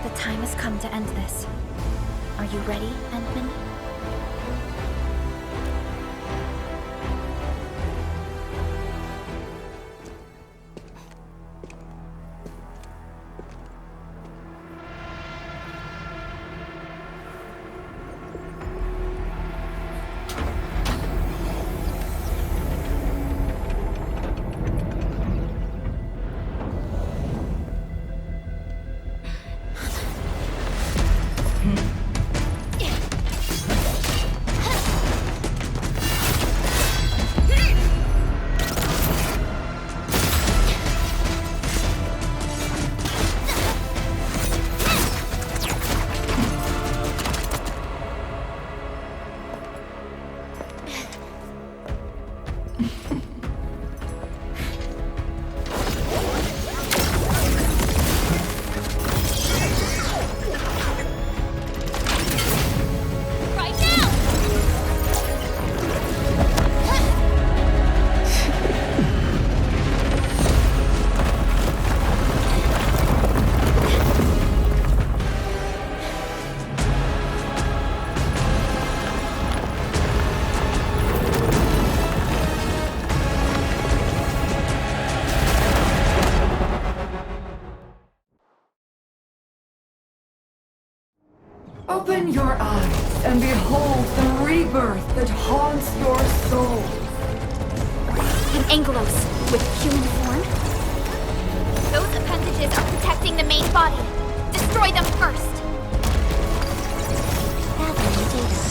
The time has come to end this. Are you ready, Endman? Open your eyes and behold the rebirth that haunts your soul. An Angelos with human form? Those appendages are protecting the main body. Destroy them first! Gathering data.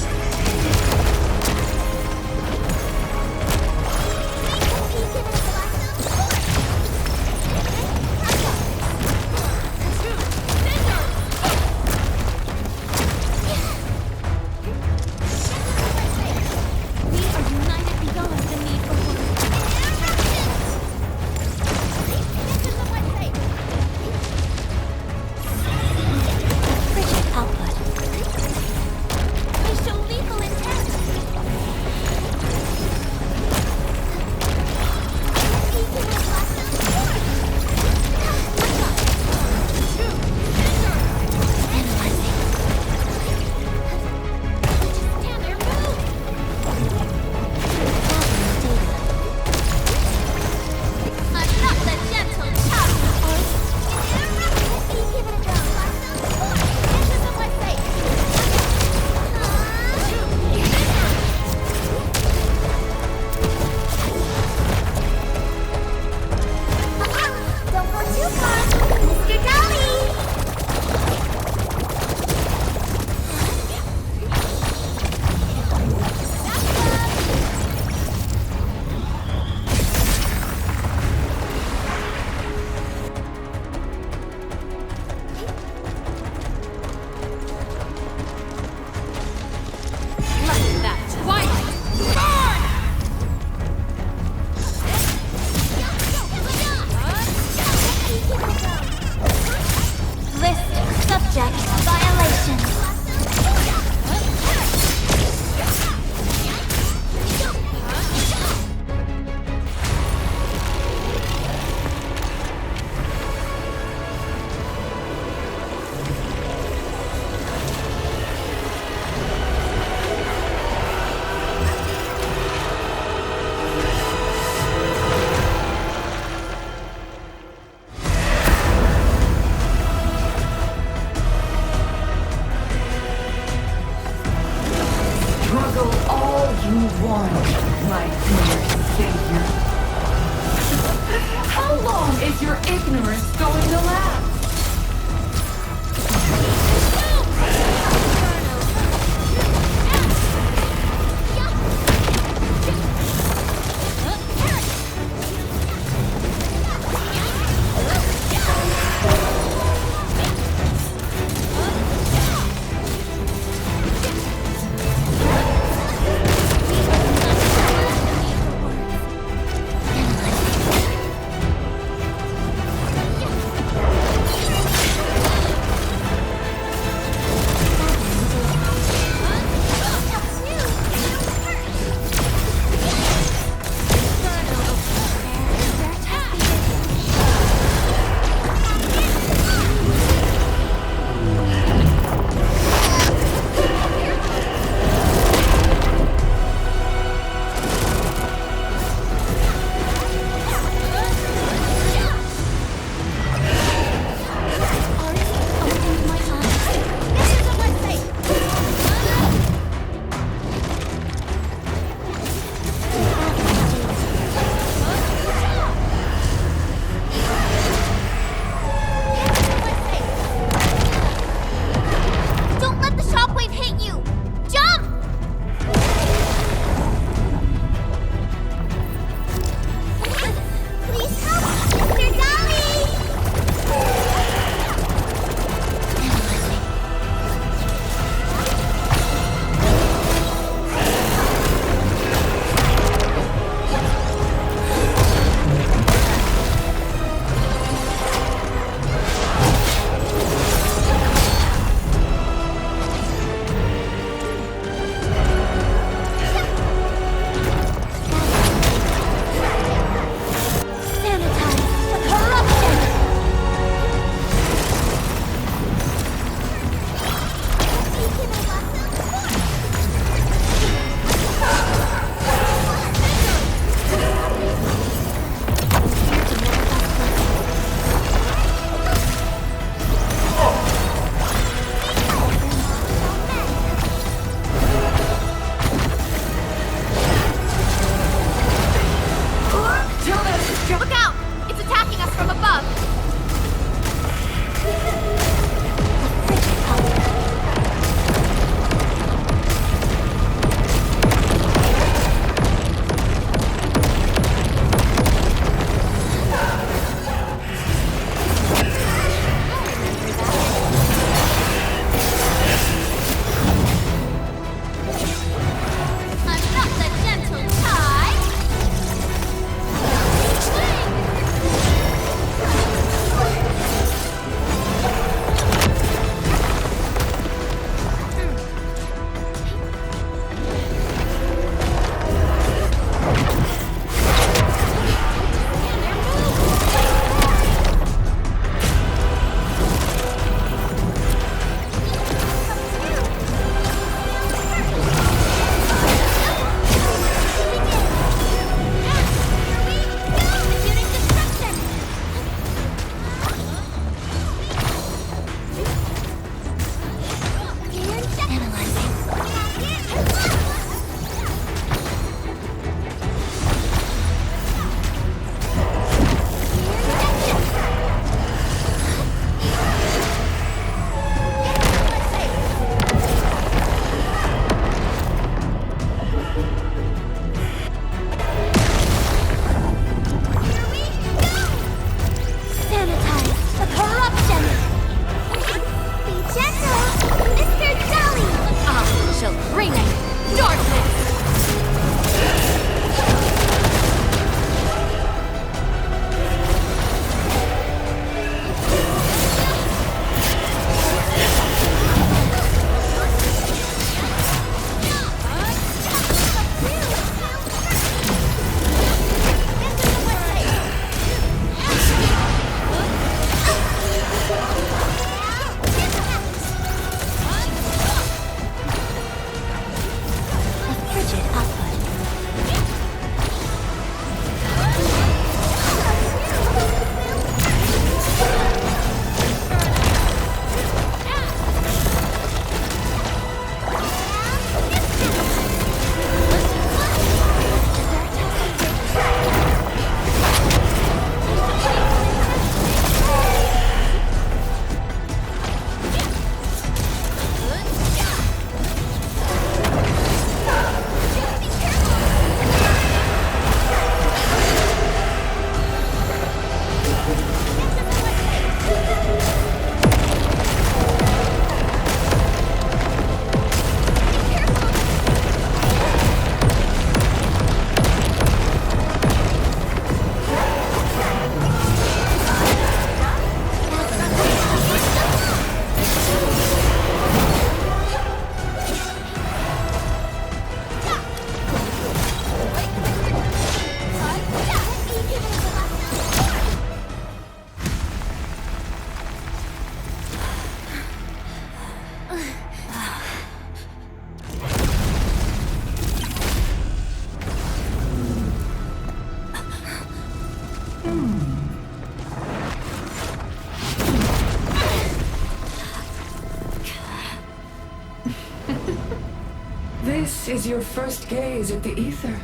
This is your first gaze at the ether.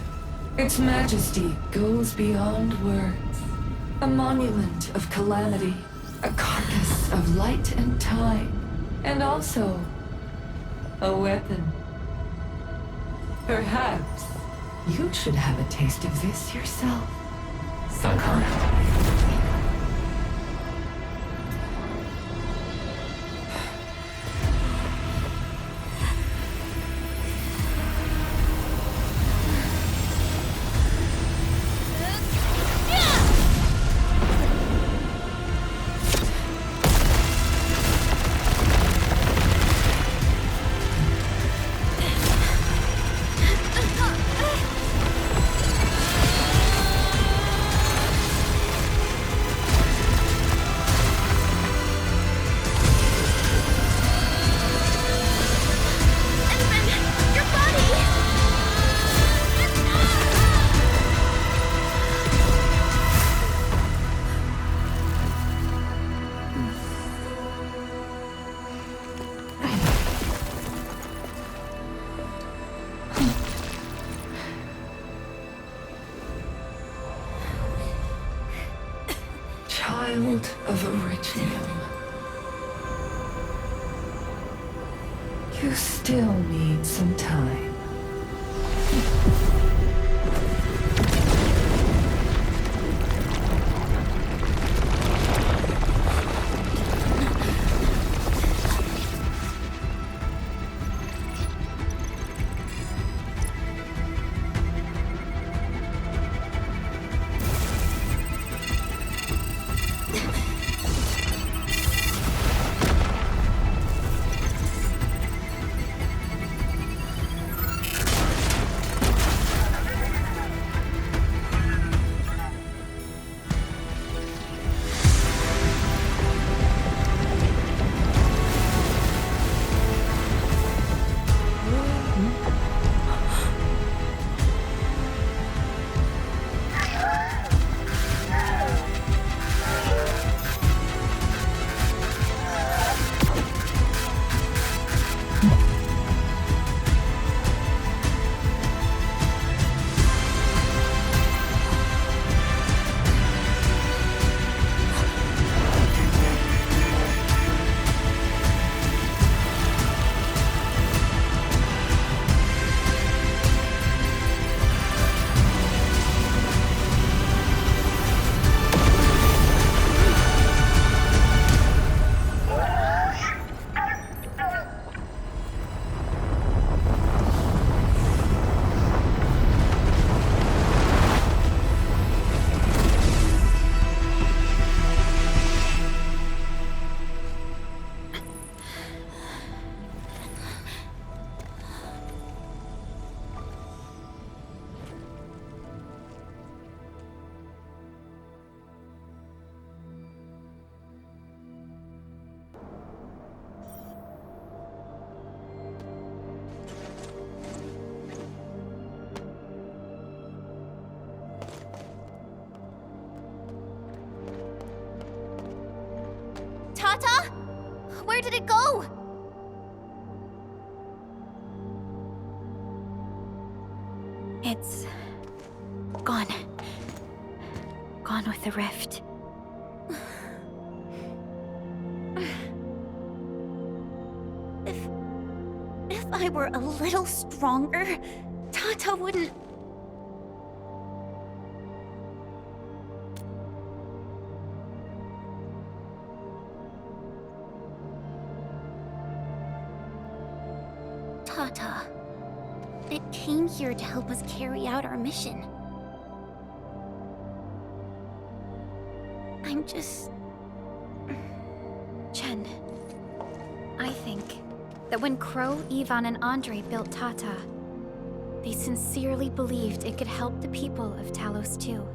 Its majesty goes beyond words. A monument of calamity, a carcass of light and time, and also a weapon. Perhaps you should have a taste of this yourself, Sakana. Child of Originum. You still need some time. Tata? Where did it go? It's gone. Gone with the rift. If I were a little stronger, Tata wouldn't... Tata, it came here to help us carry out our mission. I'm just... Chen, I think that when Crow, Ivan, and Andre built Tata, they sincerely believed it could help the people of Talos too.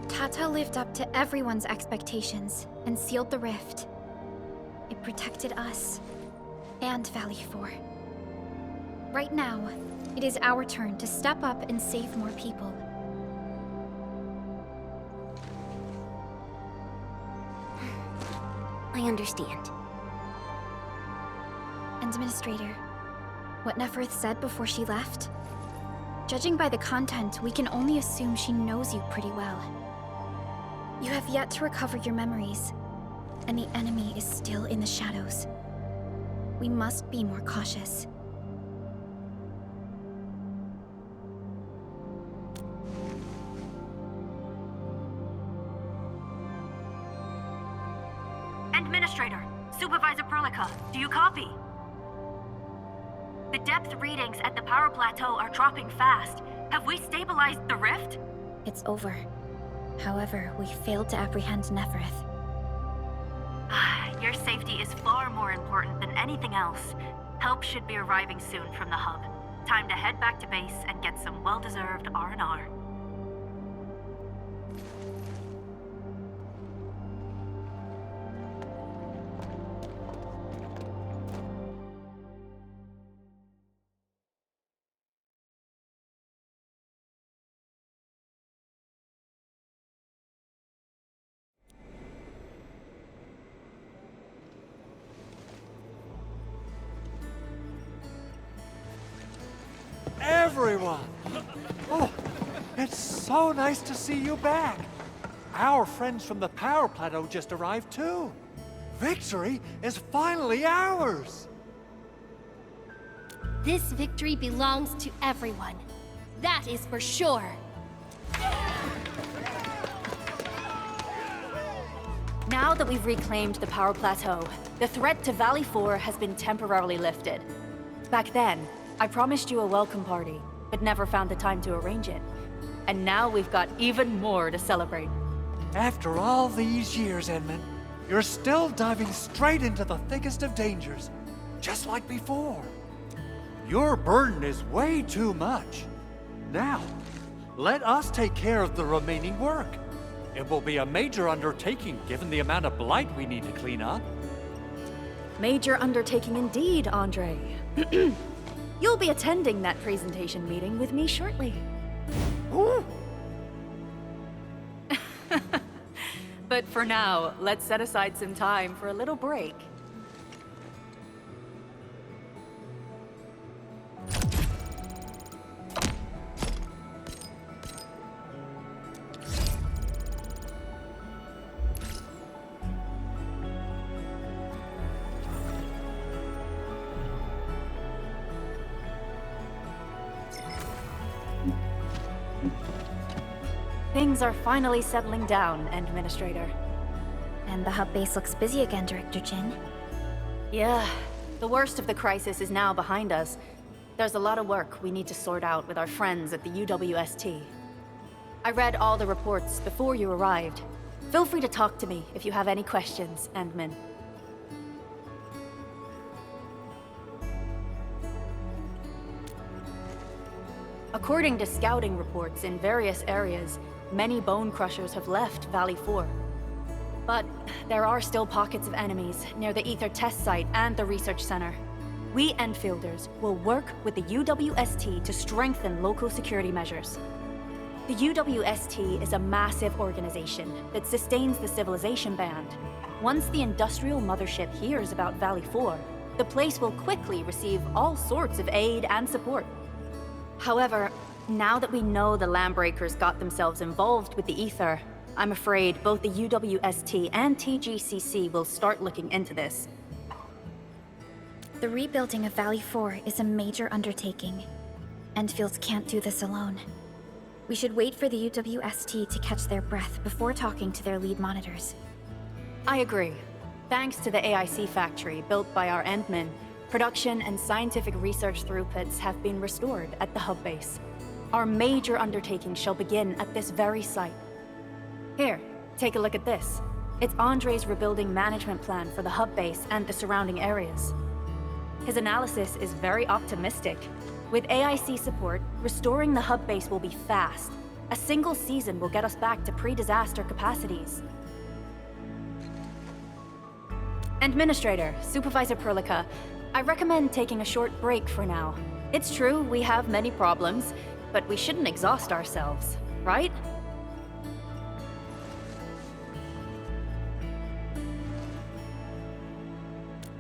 Tata lived up to everyone's expectations and sealed the rift. It protected us and Valley 4. Right now, it is our turn to step up and save more people. I understand. Administrator, what Neferth said before she left? Judging by the content, we can only assume she knows you pretty well. You have yet to recover your memories, and the enemy is still in the shadows. We must be more cautious. Administrator, Supervisor Perlica, do you copy? The depth readings at the power plateau are dropping fast. Have we stabilized the rift? It's over. However, we failed to apprehend Neferth. Your safety is far more important than anything else. Help should be arriving soon from the hub. Time to head back to base and get some well-deserved R&R. Everyone! Oh, it's so nice to see you back. Our friends from the power plateau just arrived too. Victory is finally ours! This victory belongs to everyone. That is for sure. Now that we've reclaimed the power plateau, the threat to Valley 4 has been temporarily lifted. Back then, I promised you a welcome party, but never found the time to arrange it. And now we've got even more to celebrate. After all these years, Edmund, you're still diving straight into the thickest of dangers, just like before. Your burden is way too much. Now, let us take care of the remaining work. It will be a major undertaking given the amount of blight we need to clean up. Major undertaking indeed, Andre. You'll be attending that presentation meeting with me shortly. Ooh. But for now, let's set aside some time for a little break. Things are finally settling down, Administrator. And the hub base looks busy again, Director Jin. Yeah, the worst of the crisis is now behind us. There's a lot of work we need to sort out with our friends at the UWST. I read all the reports before you arrived. Feel free to talk to me if you have any questions, Endman. According to scouting reports in various areas, many bone crushers have left Valley 4. But there are still pockets of enemies near the Ether test site and the research center. We Endfielders will work with the UWST to strengthen local security measures. The UWST is a massive organization that sustains the Civilization Band. Once the industrial mothership hears about Valley 4, the place will quickly receive all sorts of aid and support. However, now that we know the Landbreakers got themselves involved with the Ether, I'm afraid both the UWST and TGCC will start looking into this. The rebuilding of Valley 4 is a major undertaking. Endfields can't do this alone. We should wait for the UWST to catch their breath before talking to their lead monitors. I agree. Thanks to the AIC factory built by our Endmen, production and scientific research throughputs have been restored at the hub base. Our major undertaking shall begin at this very site. Here, take a look at this. It's Andre's rebuilding management plan for the hub base and the surrounding areas. His analysis is very optimistic. With AIC support, restoring the hub base will be fast. A single season will get us back to pre-disaster capacities. Administrator, Supervisor Perlica, I recommend taking a short break for now. It's true, we have many problems, but we shouldn't exhaust ourselves, right?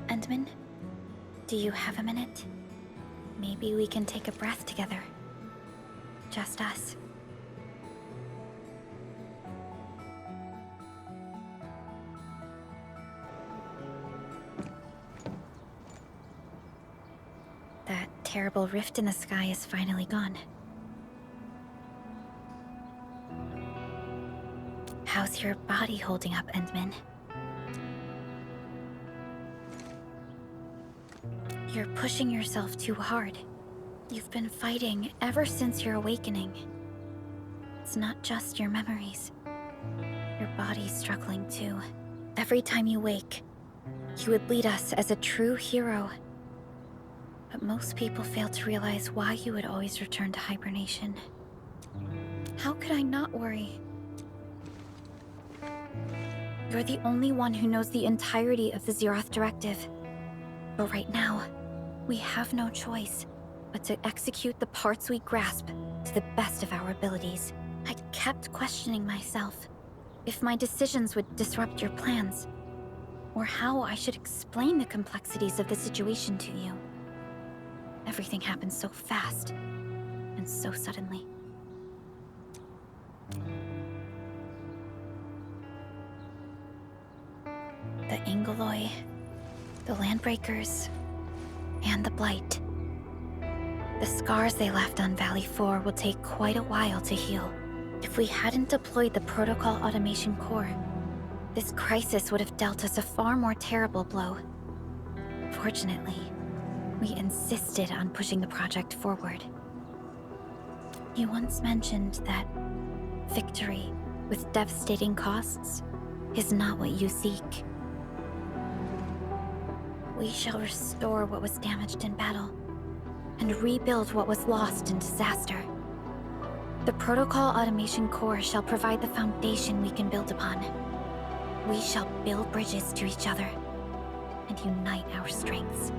Endman? Do you have a minute? Maybe we can take a breath together. Just us. That terrible rift in the sky is finally gone. How's your body holding up, Endman? You're pushing yourself too hard. You've been fighting ever since your awakening. It's not just your memories. Your body's struggling too. Every time you wake, you would lead us as a true hero. But most people fail to realize why you would always return to hibernation. How could I not worry? You're the only one who knows the entirety of the Zeroth Directive. But right now, we have no choice but to execute the parts we grasp to the best of our abilities. I kept questioning myself if my decisions would disrupt your plans, or how I should explain the complexities of the situation to you. Everything happened so fast, and so suddenly. The Angoloi, the Landbreakers, and the Blight. The scars they left on Valley 4 will take quite a while to heal. If we hadn't deployed the Protocol Automation Core, this crisis would have dealt us a far more terrible blow. Fortunately, we insisted on pushing the project forward. You once mentioned that victory with devastating costs is not what you seek. We shall restore what was damaged in battle, and rebuild what was lost in disaster. The Protocol Automation Core shall provide the foundation we can build upon. We shall build bridges to each other, and unite our strengths.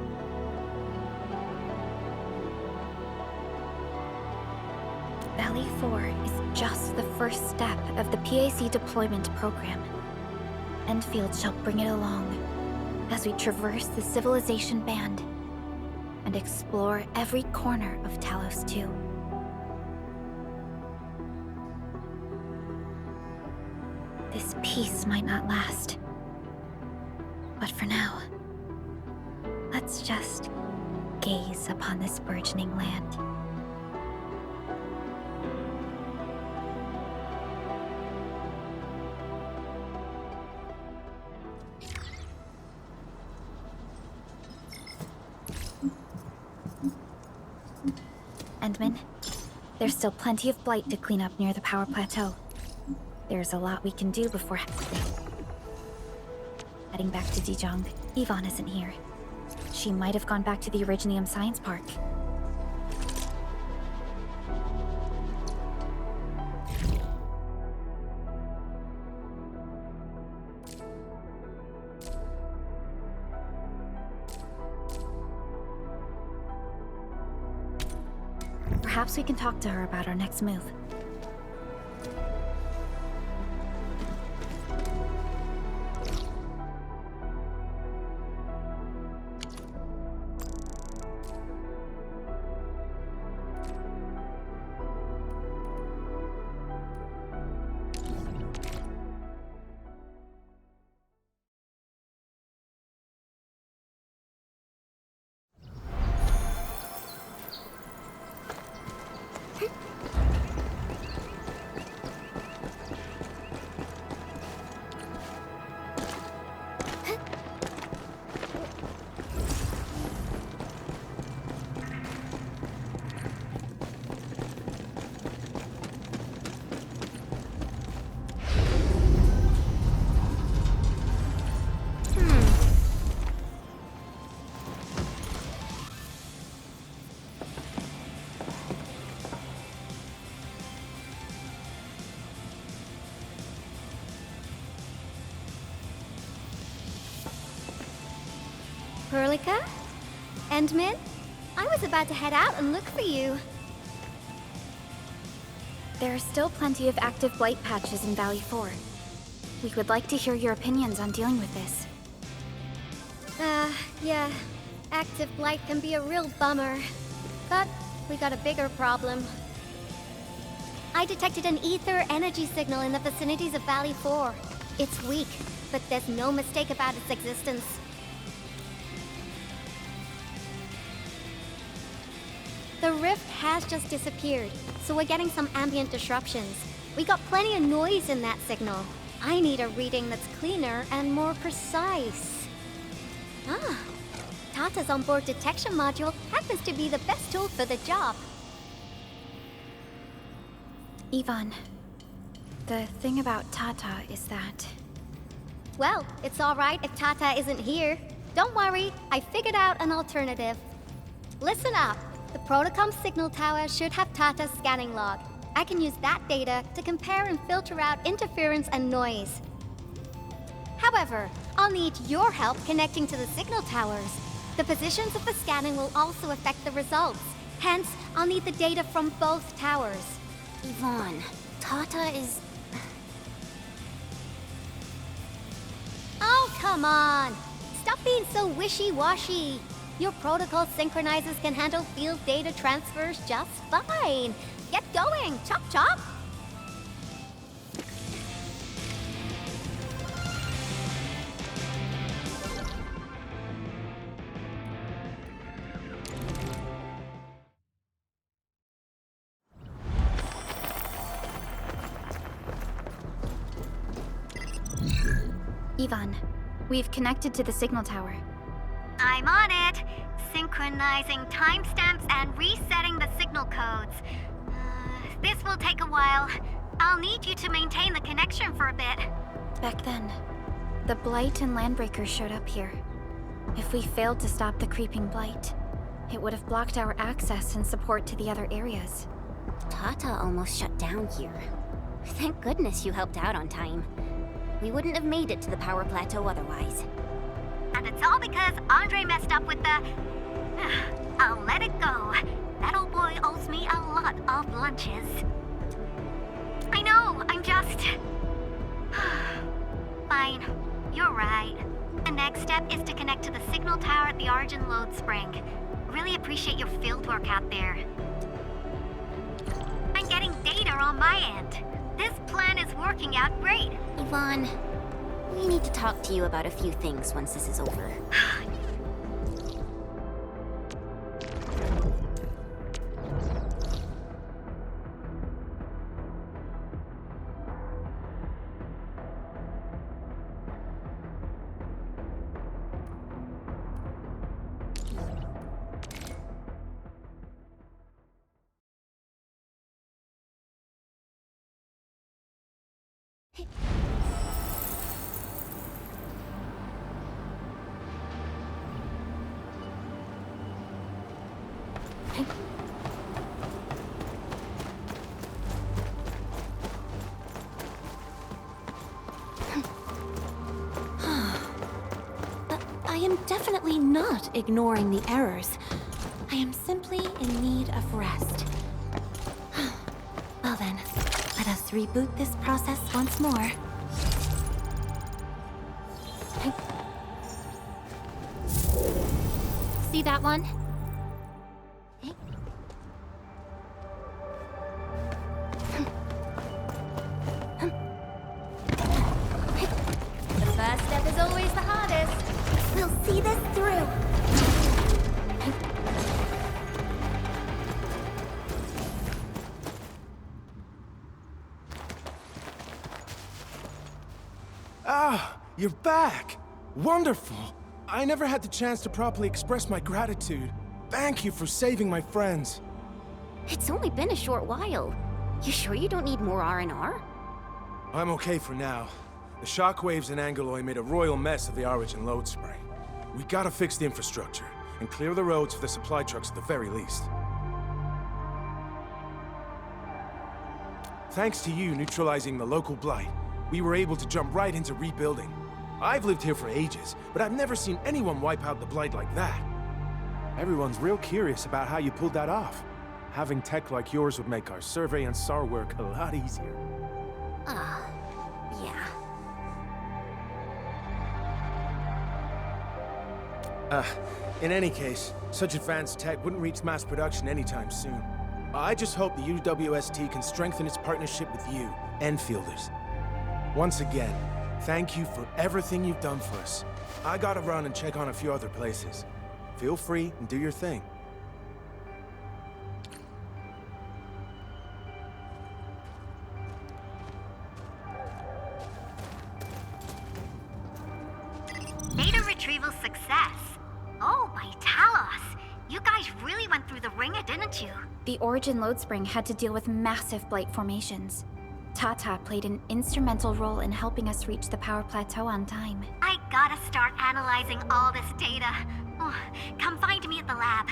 Valley 4 is just the first step of the PAC deployment program. Endfield shall bring it along as we traverse the Civilization Band and explore every corner of Talos 2. This peace might not last, but for now, let's just gaze upon this burgeoning land. Endman, there's still plenty of blight to clean up near the power plateau. There's a lot we can do before heading back to Dijon. Yvonne isn't here. She might have gone back to the Originium Science Park. Perhaps we can talk to her about our next move. Perlica? Endman? I was about to head out and look for you. There are still plenty of active blight patches in Valley 4. We would like to hear your opinions on dealing with this. Yeah. active blight can be a real bummer. But we got a bigger problem. I detected an ether energy signal in the vicinities of Valley 4. It's weak, but there's no mistake about its existence. The rift has just disappeared, so we're getting some ambient disruptions. We got plenty of noise in that signal. I need a reading that's cleaner and more precise. Ah, Tata's onboard detection module happens to be the best tool for the job. Ivan, the thing about Tata is that... Well, it's alright if Tata isn't here. Don't worry, I figured out an alternative. Listen up. The Protocom signal tower should have Tata's scanning log. I can use that data to compare and filter out interference and noise. However, I'll need your help connecting to the signal towers. The positions of the scanning will also affect the results. Hence, I'll need the data from both towers. Yvonne, Tata is... Oh, come on! Stop being so wishy-washy. Your protocol synchronizers can handle field data transfers just fine. Get going, chop chop! Ivan, we've connected to the signal tower. I'm on it. Synchronizing timestamps and resetting the signal codes. This will take a while. I'll need you to maintain the connection for a bit. Back then, the Blight and Landbreakers showed up here. If we failed to stop the creeping Blight, it would have blocked our access and support to the other areas. Tata almost shut down here. Thank goodness you helped out on time. We wouldn't have made it to the power plateau otherwise. And it's all because Andre messed up with the... I'll let it go. That old boy owes me a lot of lunches. I know, I'm just... Fine, you're right. The next step is to connect to the signal tower at the Origin Load Spring. Really appreciate your fieldwork out there. I'm getting data on my end. This plan is working out great. Yvonne, we need to talk to you about a few things once this is over. I am definitely not ignoring the errors. I am simply in need of rest. Well then, let us reboot this process once more. See that one? The first step is always the hardest. We'll see this through. Ah, you're back! Wonderful! I never had the chance to properly express my gratitude. Thank you for saving my friends. It's only been a short while. You sure you don't need more R&R? I'm okay for now. The shockwaves in Angeloy made a royal mess of the Origin Load Spring. We gotta fix the infrastructure, and clear the roads for the supply trucks at the very least. Thanks to you neutralizing the local blight, we were able to jump right into rebuilding. I've lived here for ages, but I've never seen anyone wipe out the blight like that. Everyone's real curious about how you pulled that off. Having tech like yours would make our survey and SAR work a lot easier. Yeah. In any case, such advanced tech wouldn't reach mass production anytime soon. I just hope the UWST can strengthen its partnership with you, Enfielders. Once again, thank you for everything you've done for us. I gotta run and check on a few other places. Feel free and do your thing. Data retrieval success. Oh, by Talos. You guys really went through the ringer, didn't you? The Origin load spring had to deal with massive blight formations. Tata played an instrumental role in helping us reach the power plateau on time. I gotta start analyzing all this data. Oh, come find me at the lab.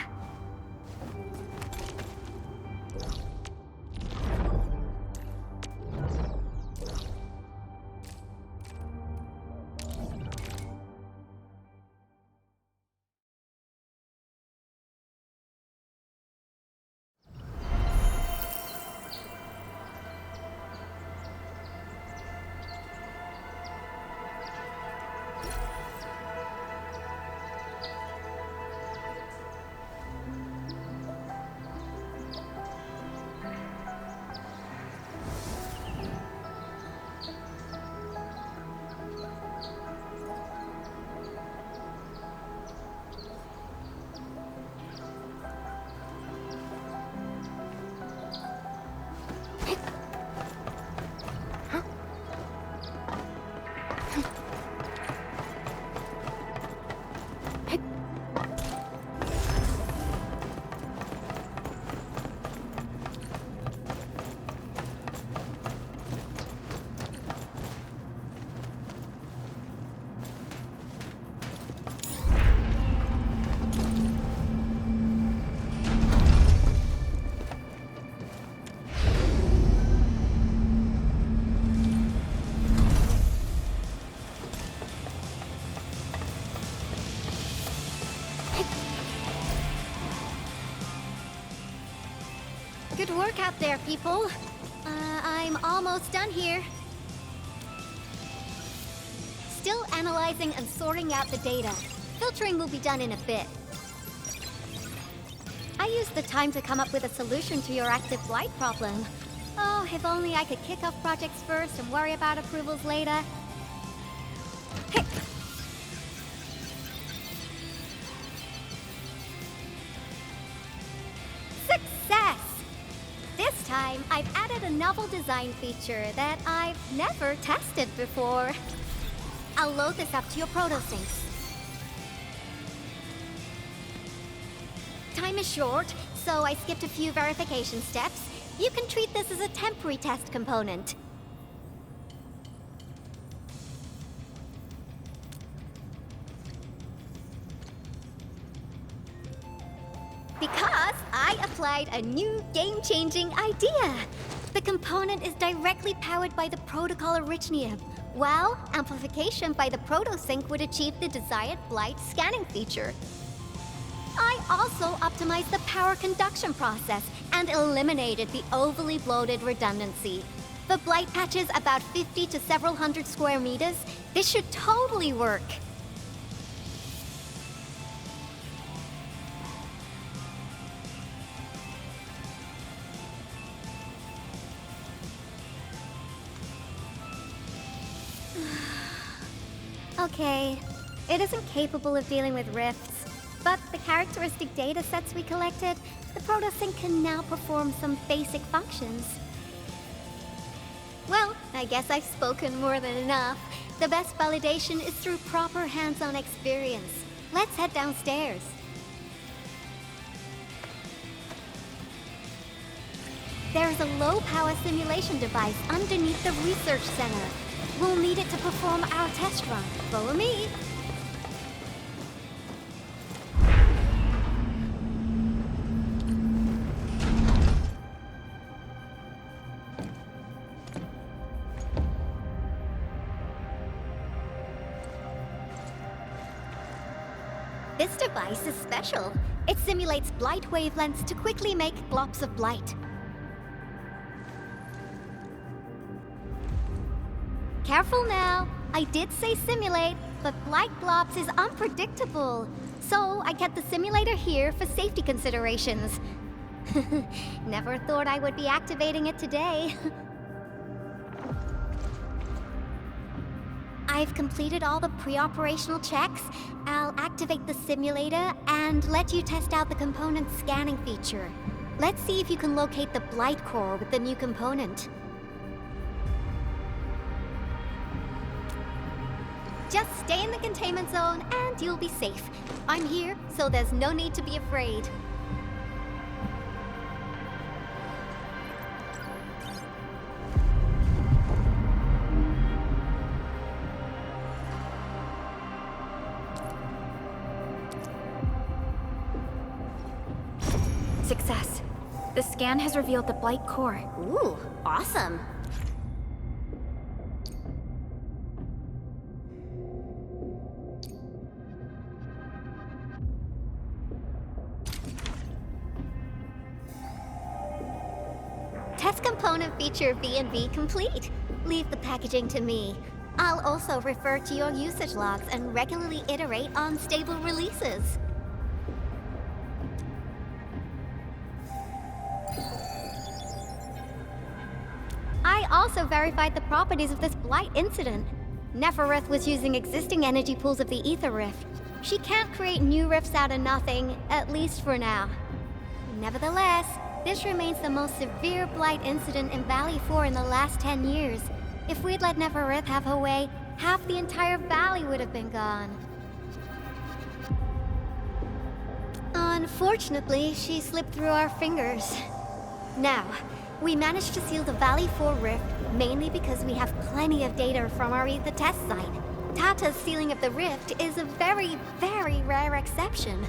Good work out there, people. I'm almost done here. Still analyzing and sorting out the data. Filtering will be done in a bit. I used the time to come up with a solution to your active blight problem. Oh, if only I could kick off projects first and worry about approvals later. Hey. Success! This time, I've added a novel design feature that I've never tested before. I'll load this up to your protosyncs. Time is short, so I skipped a few verification steps. You can treat this as a temporary test component. Because I applied a new game-changing idea. The component is directly powered by the protocol Arknights, while amplification by the protosync would achieve the desired blight scanning feature. I also optimized the power conduction process and eliminated the overly bloated redundancy. For blight patches about 50 to several hundred square meters, this should totally work. Okay, it isn't capable of dealing with rifts, but the characteristic data sets we collected, the protosync can now perform some basic functions. Well, I guess I've spoken more than enough. The best validation is through proper hands-on experience. Let's head downstairs. There's a low-power simulation device underneath the research center. We'll need it to perform our test run. Follow me. This device is special. It simulates blight wavelengths to quickly make globs of blight. Careful now. I did say simulate, but blight globs is unpredictable. So I kept the simulator here for safety considerations. Never thought I would be activating it today. I've completed all the pre-operational checks. I'll activate the simulator and let you test out the component scanning feature. Let's see if you can locate the Blight Core with the new component. Just stay in the containment zone and you'll be safe. I'm here, so there's no need to be afraid. Success. The scan has revealed the Blight Core. Ooh, awesome. Test component feature B&B complete. Leave the packaging to me. I'll also refer to your usage logs and regularly iterate on stable releases. I also verified the properties of this Blight incident. Nefereth was using existing energy pools of the Ether Rift. She can't create new rifts out of nothing, at least for now. Nevertheless, this remains the most severe Blight incident in Valley 4 in the last 10 years. If we'd let Nefereth have her way, half the entire valley would have been gone. Unfortunately, she slipped through our fingers. Now, we managed to seal the Valley 4 rift mainly because we have plenty of data from our Ether test site. Tata's sealing of the rift is a very, very rare exception.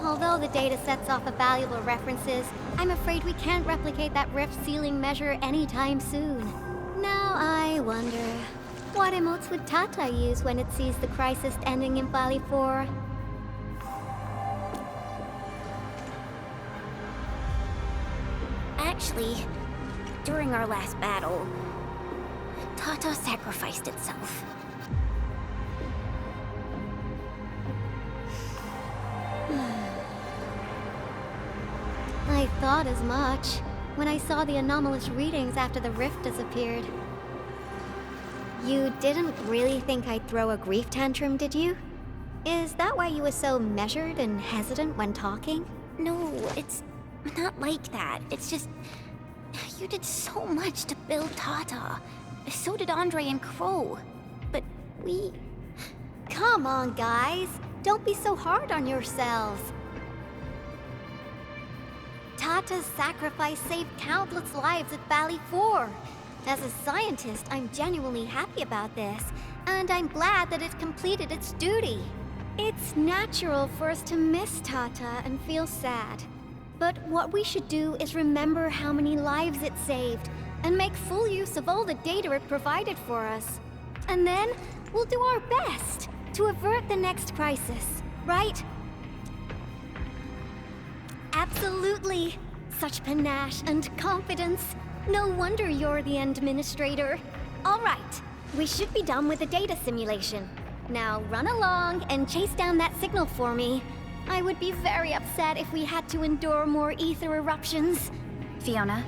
Although the data sets off of valuable references, I'm afraid we can't replicate that rift sealing measure anytime soon. Now I wonder, what emotes would Tata use when it sees the crisis ending in Valley 4? Actually, during our last battle, Tata sacrificed itself. I thought as much when I saw the anomalous readings after the rift disappeared. You didn't really think I'd throw a grief tantrum, did you? Is that why you were so measured and hesitant when talking? No, it's not like that. It's just... you did so much to build Tata. So did Andre and Crow. But we... Come on, guys. Don't be so hard on yourselves. Tata's sacrifice saved countless lives at Valley 4. As a scientist, I'm genuinely happy about this, and I'm glad that it completed its duty. It's natural for us to miss Tata and feel sad. But what we should do is remember how many lives it saved, and make full use of all the data it provided for us. And then, we'll do our best to avert the next crisis, right? Absolutely. Such panache and confidence. No wonder you're the administrator. All right, we should be done with the data simulation. Now run along and chase down that signal for me. I would be very upset if we had to endure more ether eruptions. Fiona,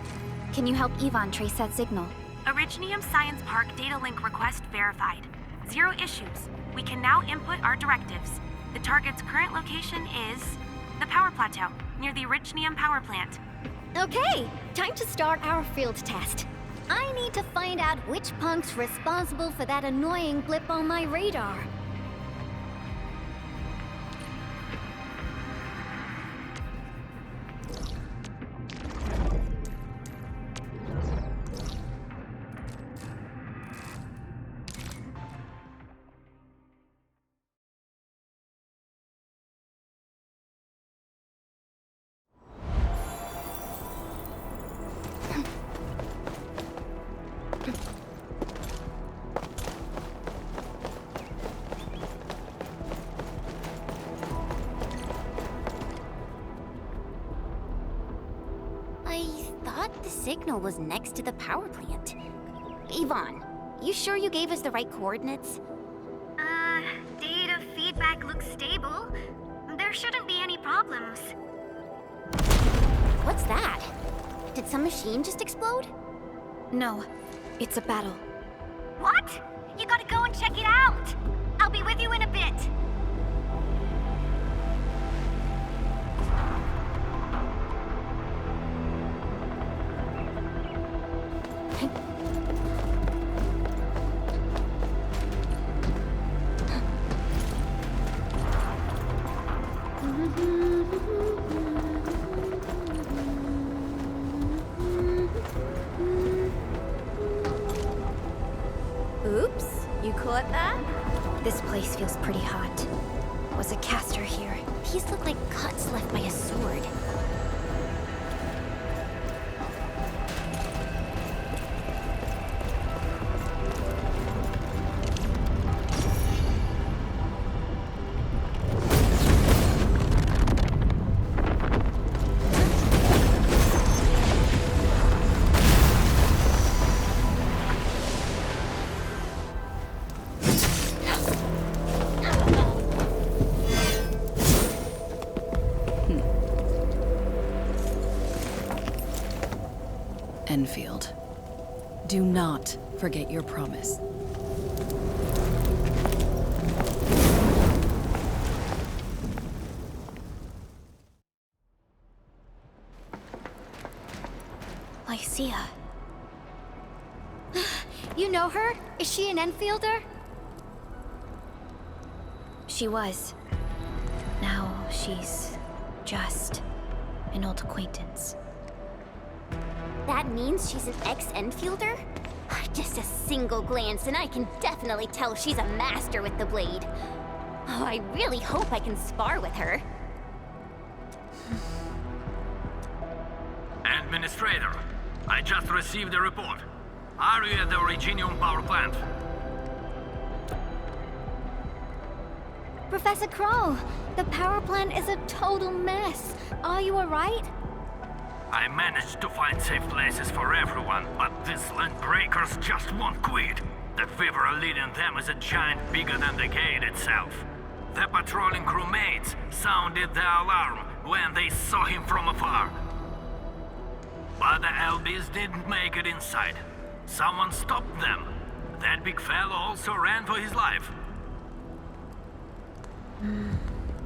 can you help Yvonne trace that signal? Originium Science Park data link request verified. 0 issues. We can now input our directives. The target's current location is the power plateau, near the Originium power plant. Okay, time to start our field test. I need to find out which punk's responsible for that annoying blip on my radar. The signal was next to the power plant. Yvonne, you sure you gave us the right coordinates? flight back looks stable. There shouldn't be any problems. What's that? Did some machine just explode? No, it's a battle. What? You gotta go and check it out! I'll be with you in a bit. Oops, you caught that? This place feels pretty hot. Was a caster here? These look like cuts left by a sword. Endfield. Do not forget your promise. Lycia. You know her? Is she an Enfielder? She was. Now she's just an old acquaintance. That means she's an ex-Endfielder? Just a single glance and I can definitely tell she's a master with the blade. Oh, I really hope I can spar with her. Administrator, I just received a report. Are you at the Originium power plant? Professor Crow, the power plant is a total mess. Are you alright? I managed to find safe places for everyone, but these land breakers just won't quit. The fever leading them is a giant bigger than the gate itself. The patrolling crewmates sounded the alarm when they saw him from afar. But the LBs didn't make it inside. Someone stopped them. That big fellow also ran for his life.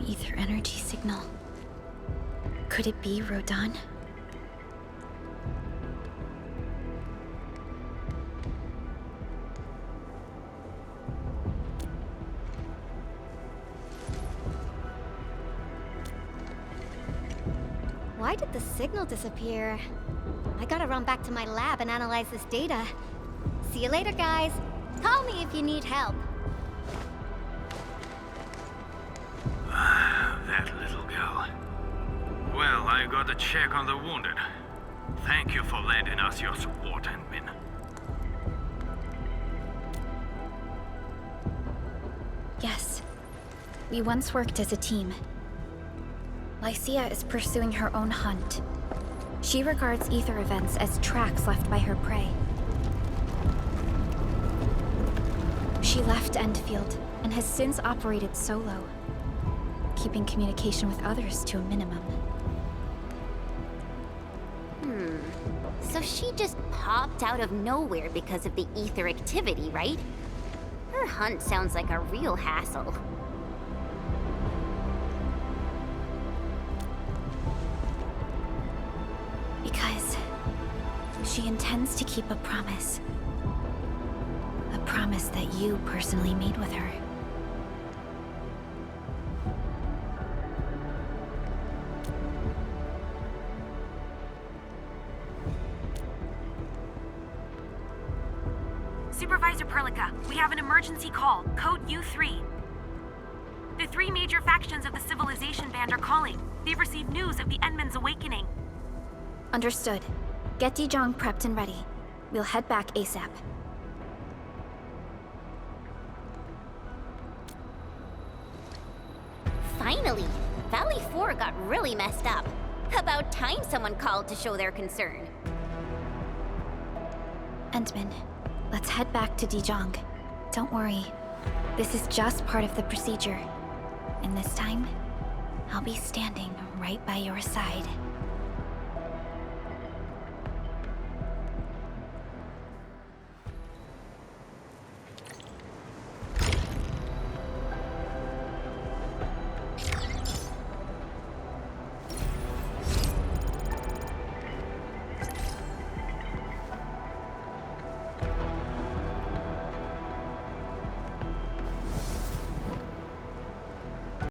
Ether energy signal. Could it be Rodan? Why did the signal disappear? I gotta run back to my lab and analyze this data. See you later, guys. Call me if you need help. That little girl. Well, I gotta check on the wounded. Thank you for lending us your support, Endmin. Yes. We once worked as a team. Lycia is pursuing her own hunt. She regards ether events as tracks left by her prey. She left Endfield and has since operated solo, keeping communication with others to a minimum. So she just popped out of nowhere because of the ether activity, right? Her hunt sounds like a real hassle. Because she intends to keep a promise. A promise that you personally made with her. Supervisor Perlica, we have an emergency call, code U3. The three major factions of the Civilization Band are calling. They've received news of the Endman's awakening. Understood. Get Dijong prepped and ready. We'll head back ASAP. Finally! Valley 4 got really messed up. About time someone called to show their concern. Endman, let's head back to Dijong. Don't worry. This is just part of the procedure. And this time, I'll be standing right by your side.